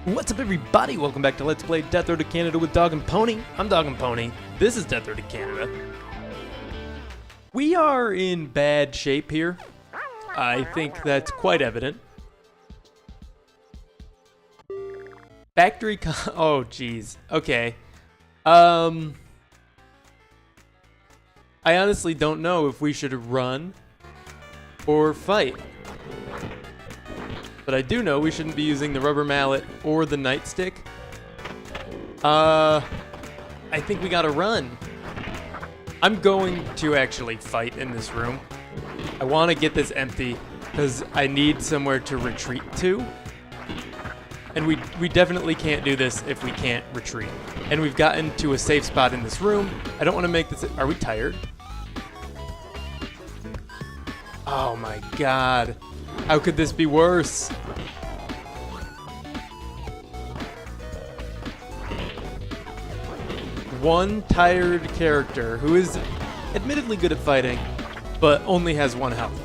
What's up, everybody? Welcome back to Let's Play Death Road to Canada with DogAndPony. I'm DogAndPony. This is Death Road to Canada. We are in bad shape here. I think that's quite evident. Factory oh, jeez. Okay. I honestly don't know if we should run or fight. But I do know we shouldn't be using the rubber mallet or the nightstick. I think we gotta run. I'm going to actually fight in this room. I want to get this empty because I need somewhere to retreat to. And we definitely can't do this if we can't retreat. And we've gotten to a safe spot in this room. I don't want to make this... Are we tired? Oh my god. How could this be worse? One tired character who is admittedly good at fighting, but only has 1 health.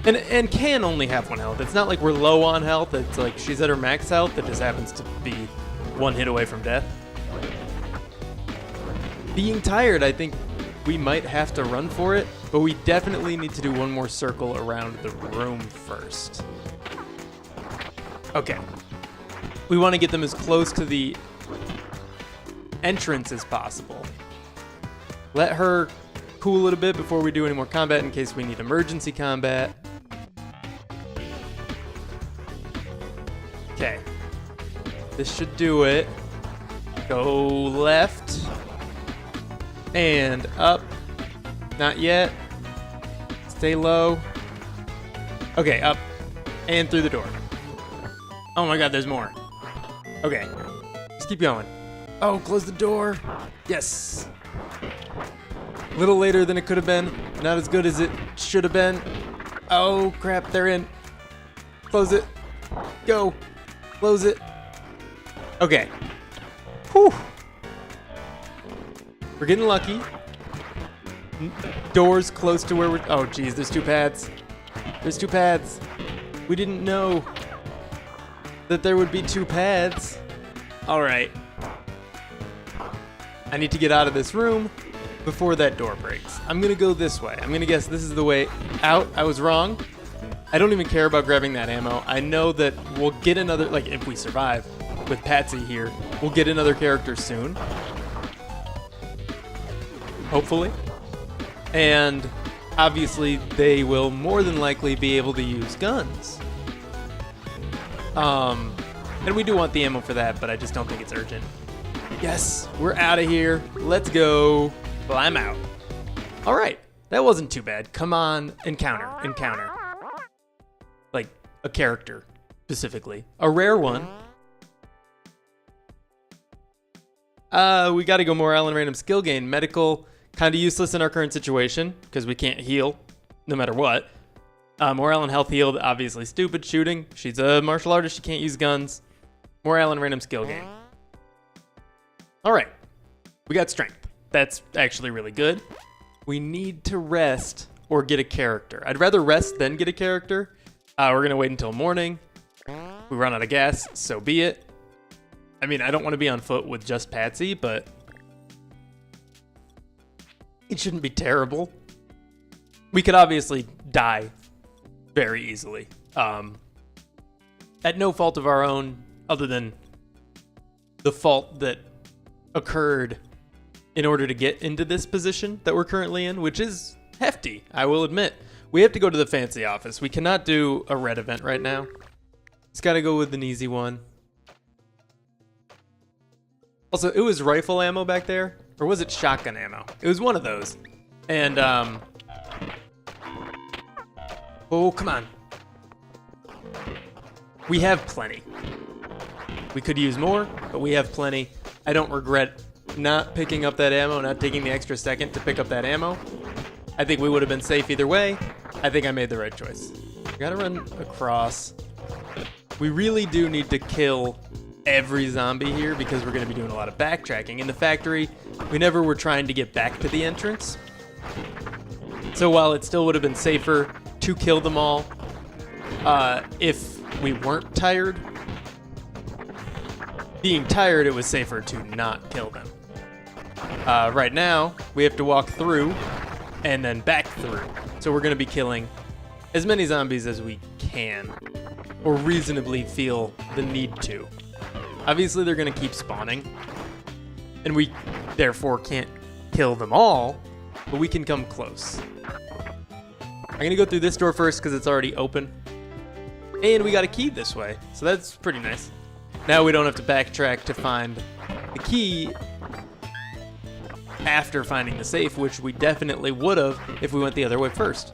And can only have 1 health. It's not like we're low on health. It's like she's at her max health. It just happens to be 1 hit away from death. Being tired, I think we might have to run for it, but we definitely need to do 1 more circle around the room first. Okay. We want to get them as close to the entrance as possible. Let her cool a little bit before we do any more combat in case we need emergency combat. Okay. This should do it. Go left. And up. Not yet. Stay low. Okay, up. And through the door. Oh my god, there's more. Okay. Just keep going. Oh, close the door. Yes. A little later than it could have been. Not as good as it should have been. Oh, crap. They're in. Close it. Go. Close it. Okay. Whew. We're getting lucky. Doors close to where we're... Oh, geez. There's 2 pads. There's 2 pads. We didn't know that there would be 2 pads. All right. I need to get out of this room before that door breaks. I'm going to go this way. I'm going to guess this is the way out. I was wrong. I don't even care about grabbing that ammo. I know that we'll get another, like if we survive with Patsy here, we'll get another character soon. Hopefully. And obviously they will more than likely be able to use guns. And we do want the ammo for that, but I just don't think it's urgent. Yes, we're out of here. Let's go. Well, I'm out. All right, that wasn't too bad. Come on, encounter. Like a character, specifically. A rare one. We got to go Morale and Random Skill Gain. Medical, kind of useless in our current situation because we can't heal no matter what. Morale and Health Healed, obviously stupid. Shooting, she's a martial artist. She can't use guns. Morale and Random Skill Gain. All right, we got strength. That's actually really good. We need to rest or get a character. I'd rather rest than get a character. We're gonna wait until morning. We run out of gas, so be it. I mean, I don't want to be on foot with just Patsy, but it shouldn't be terrible. We could obviously die very easily. At no fault of our own, other than the fault that occurred in order to get into this position that we're currently in, which is hefty, I will admit. We have to go to the fancy office. We cannot do a red event right now. It's got to go with an easy one. Also, it was rifle ammo back there, or was it shotgun ammo? It was one of those. And, oh, come on. We have plenty. We could use more, but we have plenty. I don't regret not picking up that ammo, not taking the extra second to pick up that ammo. I think we would have been safe either way. I think I made the right choice. We gotta run across. We really do need to kill every zombie here because we're gonna be doing a lot of backtracking. In the factory, we never were trying to get back to the entrance. So while it still would have been safer to kill them all, if we weren't tired, being tired, it was safer to not kill them. Right now, we have to walk through and then back through. So we're going to be killing as many zombies as we can, or reasonably feel the need to. Obviously, they're going to keep spawning, and we therefore can't kill them all, but we can come close. I'm going to go through this door first because it's already open, and we got a key this way, so that's pretty nice. Now we don't have to backtrack to find the key after finding the safe, which we definitely would have if we went the other way first.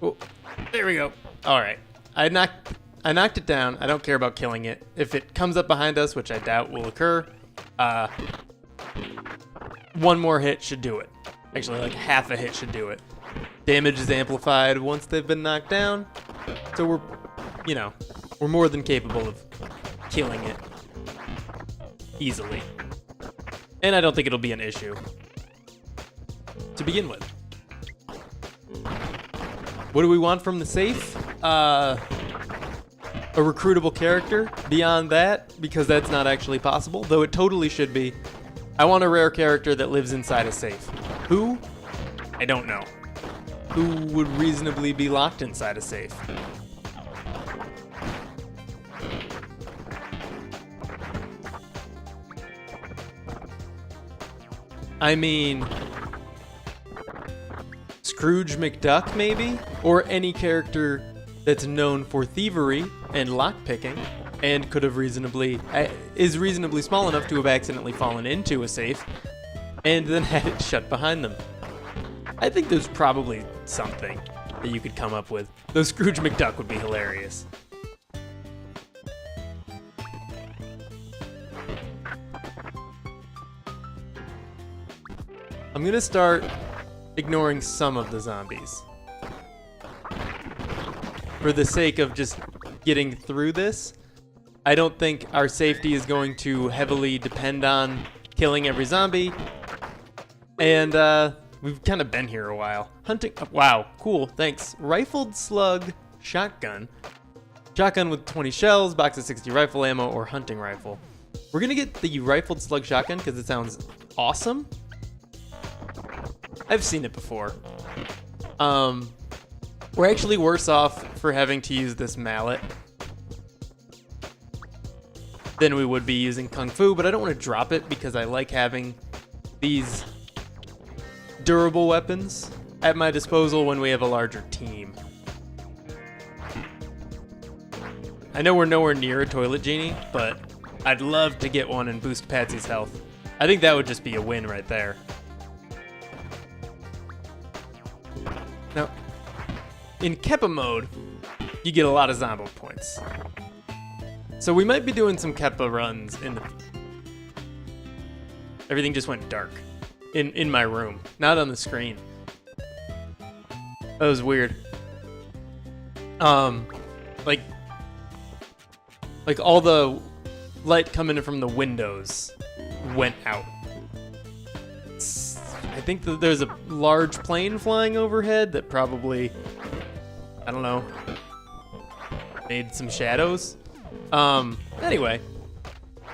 Oh, there we go. All right, I knocked it down. I don't care about killing it. If it comes up behind us, which I doubt will occur, one more hit should do it. Actually, like half a hit should do it. Damage is amplified once they've been knocked down, so we're more than capable of killing it easily. And I don't think it'll be an issue to begin with. What do we want from the safe? A recruitable character. Beyond that, because that's not actually possible, though it totally should be, I want a rare character that lives inside a safe. Who? I don't know. Who would reasonably be locked inside a safe? I mean, Scrooge McDuck maybe? Or any character that's known for thievery and lockpicking and could have is reasonably small enough to have accidentally fallen into a safe and then had it shut behind them. I think there's probably something that you could come up with. Though Scrooge McDuck would be hilarious. I'm gonna start ignoring some of the zombies for the sake of just getting through this. I don't think our safety is going to heavily depend on killing every zombie, and we've kind of been here a while. Hunting, wow, cool, thanks. Rifled slug shotgun. Shotgun with 20 shells, box of 60 rifle ammo, or hunting rifle. We're gonna get the rifled slug shotgun because it sounds awesome. I've seen it before. We're actually worse off for having to use this mallet than we would be using Kung Fu, but I don't want to drop it because I like having these durable weapons at my disposal when we have a larger team. I know we're nowhere near a toilet genie, but I'd love to get one and boost Patsy's health. I think that would just be a win right there. Now, in Keppa mode, you get a lot of Zombo points. So we might be doing some Keppa runs in the... Everything just went dark in my room, not on the screen. That was weird. Like all the light coming in from the windows went out. I think that there's a large plane flying overhead that probably, I don't know, made some shadows. Anyway,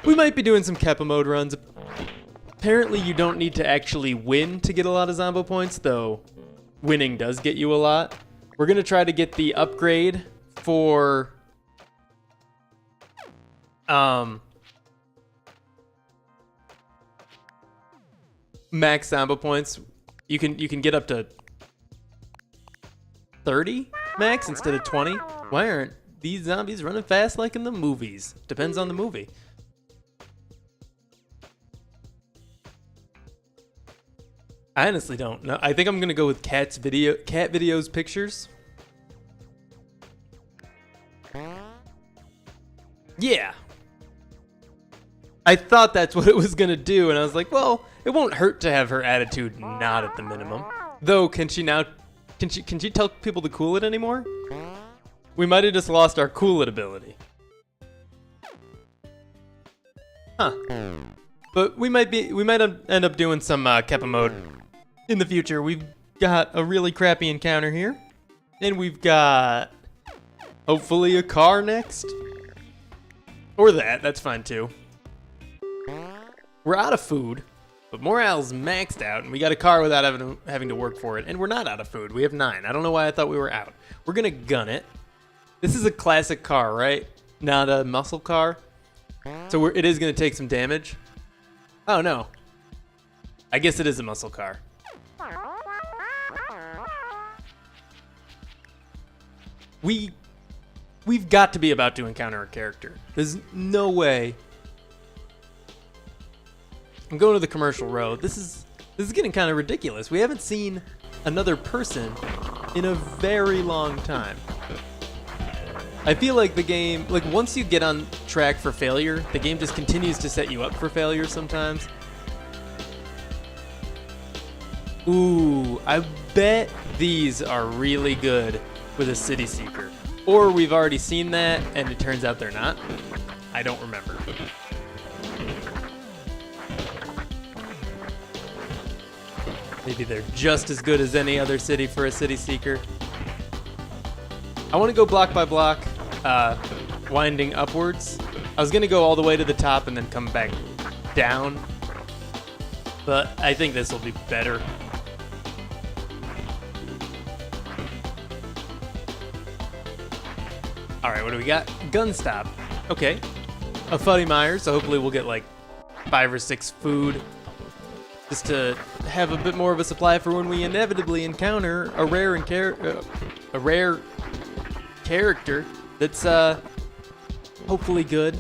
we might be doing some Keppa mode runs. Apparently you don't need to actually win to get a lot of Zombo points, though winning does get you a lot. We're going to try to get the upgrade for max Zombo points. You can get up to 30 max instead of 20. Why aren't these zombies running fast like in the movies? Depends on the movie. I honestly don't know. I think I'm gonna go with cat videos pictures. Yeah. I thought that's what it was gonna do, and I was like, well, it won't hurt to have her attitude not at the minimum. Though, can she tell people to cool it anymore? We might have just lost our cool it ability. Huh. But we might end up doing some Keppa mode in the future. We've got a really crappy encounter here. And we've got, hopefully, a car next. Or that's fine too. We're out of food, but morale's maxed out, and we got a car without having to work for it. And we're not out of food. We have 9. I don't know why I thought we were out. We're gonna gun it. This is a classic car, right? Not a muscle car. So it is gonna take some damage. Oh no. I guess it is a muscle car. We've got to be about to encounter a character. There's no way. I'm going to the commercial road. This is getting kind of ridiculous. We haven't seen another person in a very long time. I feel like the game, like once you get on track for failure, the game just continues to set you up for failure sometimes. Ooh, I bet these are really good with a city seeker. Or we've already seen that and it turns out they're not. I don't remember. Maybe they're just as good as any other city for a city seeker. I want to go block by block, winding upwards. I was going to go all the way to the top and then come back down. But I think this will be better. Alright, what do we got? Gun stop. Okay. A Fuddy Myers, so hopefully we'll get like 5 or 6 food. Just to have a bit more of a supply for when we inevitably encounter a rare character that's hopefully good.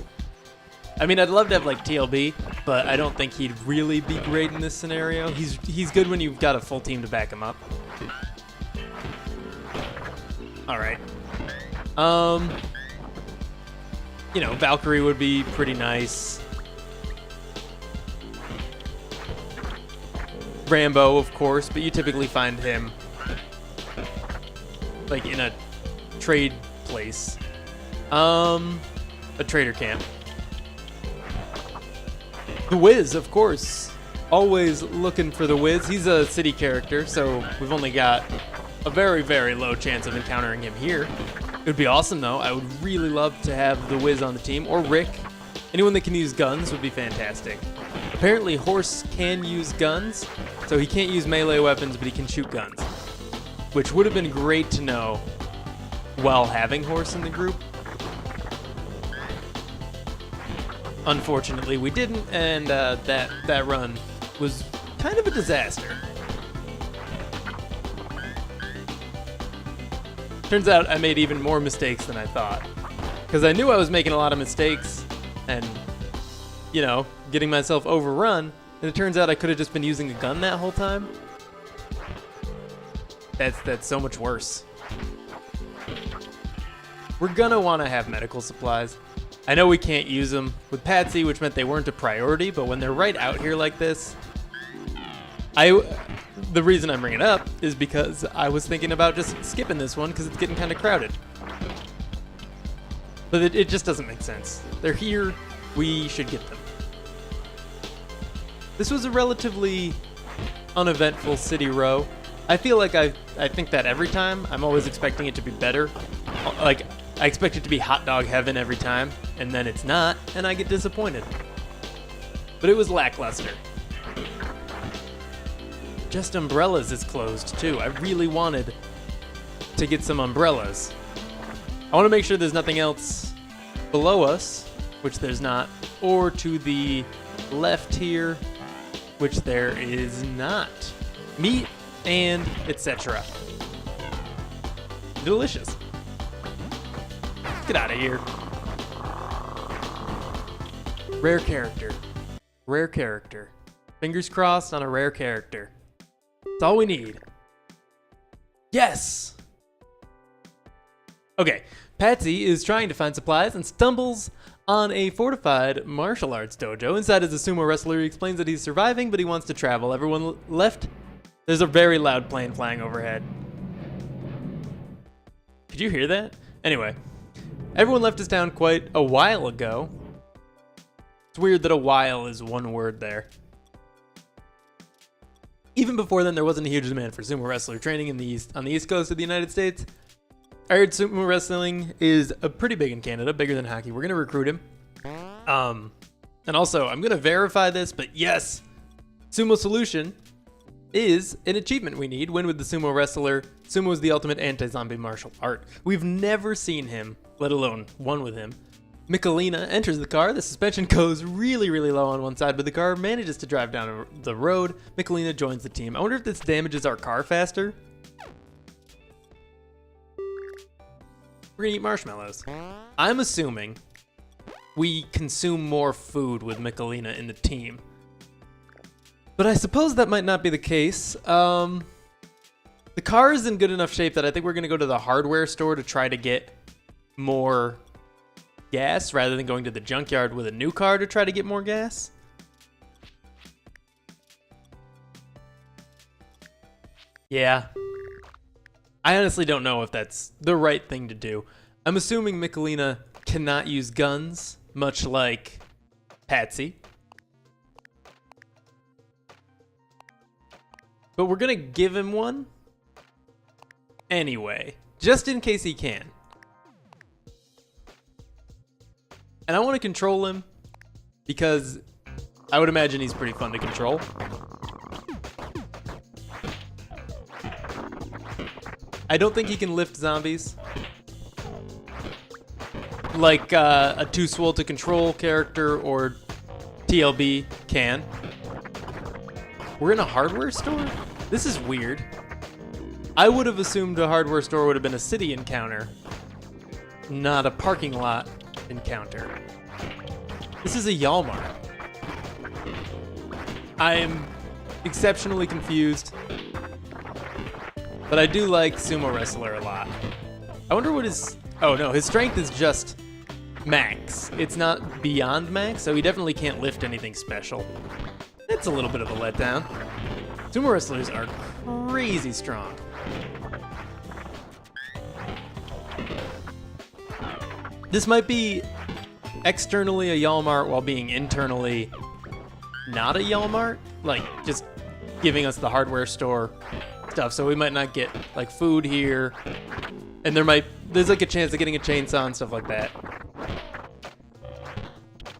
I mean, I'd love to have like TLB, but I don't think he'd really be great in this scenario. He's good when you've got a full team to back him up. All right. You know, Valkyrie would be pretty nice. Rambo, of course, but you typically find him like in a trade place. A trader camp. The Wiz, of course. Always looking for the Wiz. He's a city character, so we've only got a very, very low chance of encountering him here. It would be awesome, though. I would really love to have the Wiz on the team, or Rick. Anyone that can use guns would be fantastic. Apparently, Horse can use guns, so he can't use melee weapons, but he can shoot guns, which would have been great to know while having Horse in the group. Unfortunately, we didn't, and that run was kind of a disaster. Turns out I made even more mistakes than I thought, because I knew I was making a lot of mistakes and, you know, getting myself overrun, and it turns out I could have just been using a gun that whole time. That's so much worse. We're gonna want to have medical supplies. I know we can't use them with Patsy, which meant they weren't a priority, but when they're right out here like this, the reason I'm bringing it up is because I was thinking about just skipping this one because it's getting kind of crowded. But it just doesn't make sense. They're here, we should get them. This was a relatively uneventful city row. I feel like I think that every time. I'm always expecting it to be better. Like, I expect it to be hot dog heaven every time, and then it's not, and I get disappointed. But it was lackluster. Just Umbrellas is closed, too. I really wanted to get some umbrellas. I want to make sure there's nothing else below us, which there's not, or to the left here, which there is not. Meat and etc. Delicious. Get out of here. Rare character. Rare character. Fingers crossed on a rare character. That's all we need. Yes! Okay, Patsy is trying to find supplies and stumbles on a fortified martial arts dojo. Inside is a sumo wrestler. He explains that he's surviving, but he wants to travel. Everyone left. There's a very loud plane flying overhead. Could you hear that? Anyway, everyone left his town quite a while ago. It's weird that a while is one word there. even before then, there wasn't a huge demand for sumo wrestler training on the East Coast of the United States. I heard sumo wrestling is pretty big in Canada, bigger than hockey. We're going to recruit him. And also, I'm going to verify this, but yes, Sumo Solution is an achievement we need. Win with the sumo wrestler. Sumo is the ultimate anti-zombie martial art. We've never seen him, let alone won with him. Michelina enters the car. The suspension goes really, really low on one side, but the car manages to drive down the road. Michelina joins the team. I wonder if this damages our car faster. We're gonna eat marshmallows. I'm assuming we consume more food with Michelina in the team. But I suppose that might not be the case. The car is in good enough shape that I think we're gonna go to the hardware store to try to get more gas rather than going to the junkyard with a new car to try to get more gas. Yeah. I honestly don't know if that's the right thing to do. I'm assuming Michelina cannot use guns, much like Patsy. But we're gonna give him one anyway, just in case he can. And I want to control him because I would imagine he's pretty fun to control. I don't think he can lift zombies like a Too Swole to Control character or TLB can. We're in a hardware store? This is weird. I would have assumed a hardware store would have been a city encounter, not a parking lot encounter. This is a Walmart. I am exceptionally confused, but I do like Sumo Wrestler a lot. I wonder what his... Oh no, his strength is just max. It's not beyond max, so he definitely can't lift anything special. It's a little bit of a letdown. Sumo Wrestlers are crazy strong. This might be externally a Walmart while being internally not a Walmart, like just giving us the hardware store stuff. So we might not get like food here, and there's like a chance of getting a chainsaw and stuff like that.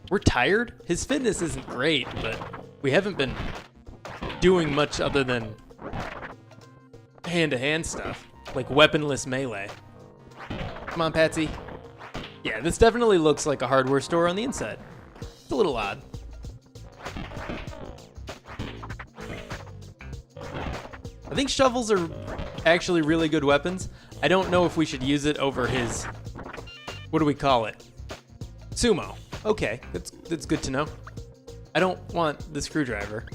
We're tired. His fitness isn't great, but we haven't been doing much other than hand-to-hand stuff, like weaponless melee. Come on, Patsy. Yeah, this definitely looks like a hardware store on the inside. It's a little odd. I think shovels are actually really good weapons. I don't know if we should use it over his... What do we call it? Sumo. Okay, that's good to know. I don't want the screwdriver.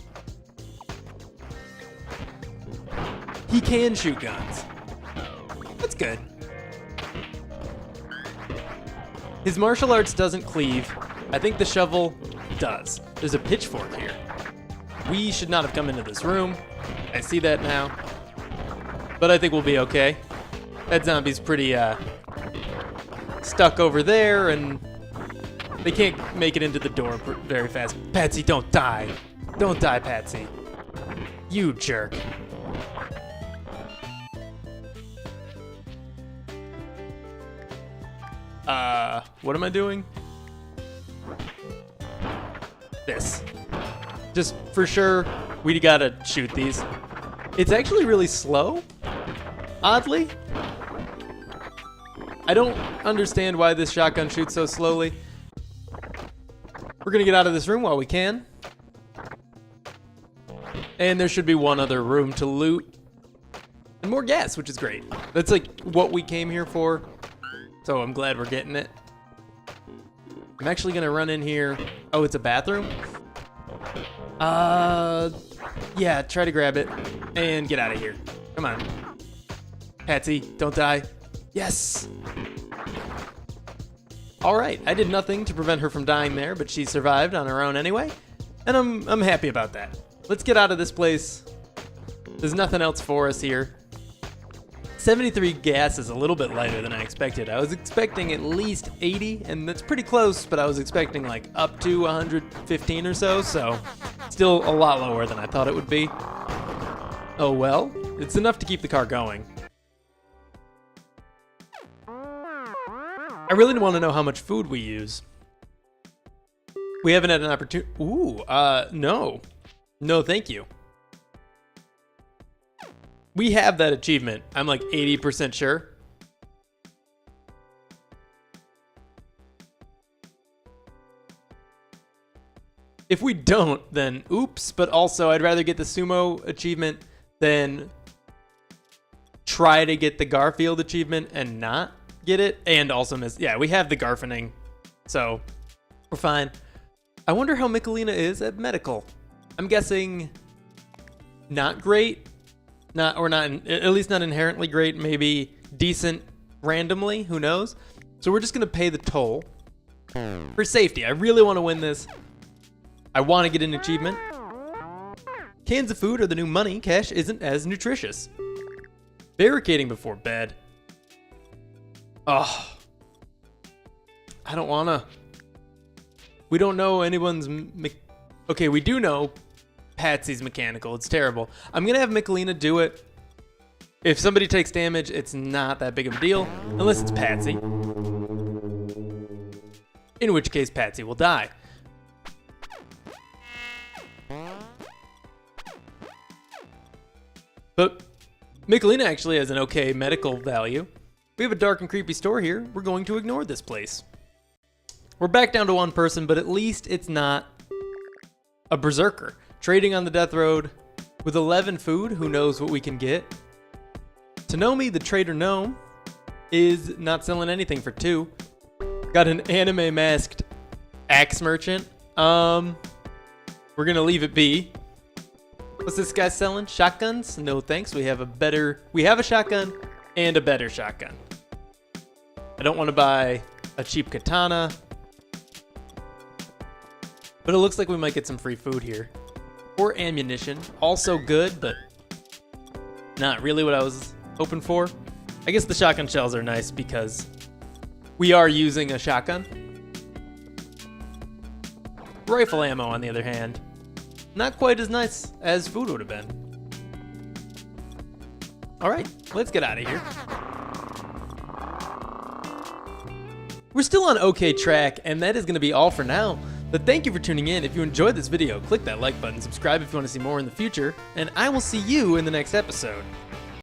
He can shoot guns. That's good. His martial arts doesn't cleave. I think the shovel does. There's a pitchfork here. We should not have come into this room. I see that now. But I think we'll be okay. That zombie's pretty stuck over there, and they can't make it into the door very fast. Patsy, don't die. Don't die, Patsy. You jerk. What am I doing? This. Just for sure, we gotta shoot these. It's actually really slow, oddly. I don't understand why this shotgun shoots so slowly. We're gonna get out of this room while we can. And there should be one other room to loot. And more gas, which is great. That's like what we came here for. So I'm glad we're getting it. I'm actually gonna run in here. Oh, it's a bathroom? Yeah, try to grab it and get out of here. Come on. Patsy, don't die. Yes! All right, I did nothing to prevent her from dying there, but she survived on her own anyway, and I'm happy about that. Let's get out of this place. There's nothing else for us here. 73 gas is a little bit lighter than I expected. I was expecting at least 80, and that's pretty close, but I was expecting like up to 115 or so still a lot lower than I thought it would be. Oh well, it's enough to keep the car going. I really want to know how much food we use. We haven't had an opportunity. Ooh, no. No, thank you. We have that achievement. I'm like 80% sure. If we don't, then oops. But also, I'd rather get the sumo achievement than try to get the Garfield achievement and not get it. And also miss. Yeah, we have the Garfining. So we're fine. I wonder how Michelina is at medical. I'm guessing not great. At least not inherently great. Maybe decent randomly. Who knows? So we're just going to pay the toll for safety. I really want to win this. I want to get an achievement. Cans of food are the new money. Cash isn't as nutritious. Barricading before bed. Oh. I don't want to. We don't know anyone's... Okay, we do know Patsy's mechanical. It's terrible. I'm going to have Michelina do it. If somebody takes damage, it's not that big of a deal. Unless it's Patsy. In which case, Patsy will die. But Michelina actually has an okay medical value. We have a dark and creepy store here. We're going to ignore this place. We're back down to one person, but at least it's not a berserker. Trading on the death road with 11 food. Who knows what we can get? TNOMEY, the trader gnome, is not selling anything for 2. Got an anime masked axe merchant. We're gonna leave it be. What's this guy selling? Shotguns? No thanks. We have a shotgun and a better shotgun. I don't want to buy a cheap katana. But it looks like we might get some free food here. Or ammunition. Also good, but not really what I was hoping for. I guess the shotgun shells are nice because we are using a shotgun. Rifle ammo, on the other hand, not quite as nice as food would have been. All right, let's get out of here. We're still on okay track, and that is going to be all for now. But thank you for tuning in. If you enjoyed this video, click that like button, subscribe if you want to see more in the future, and I will see you in the next episode.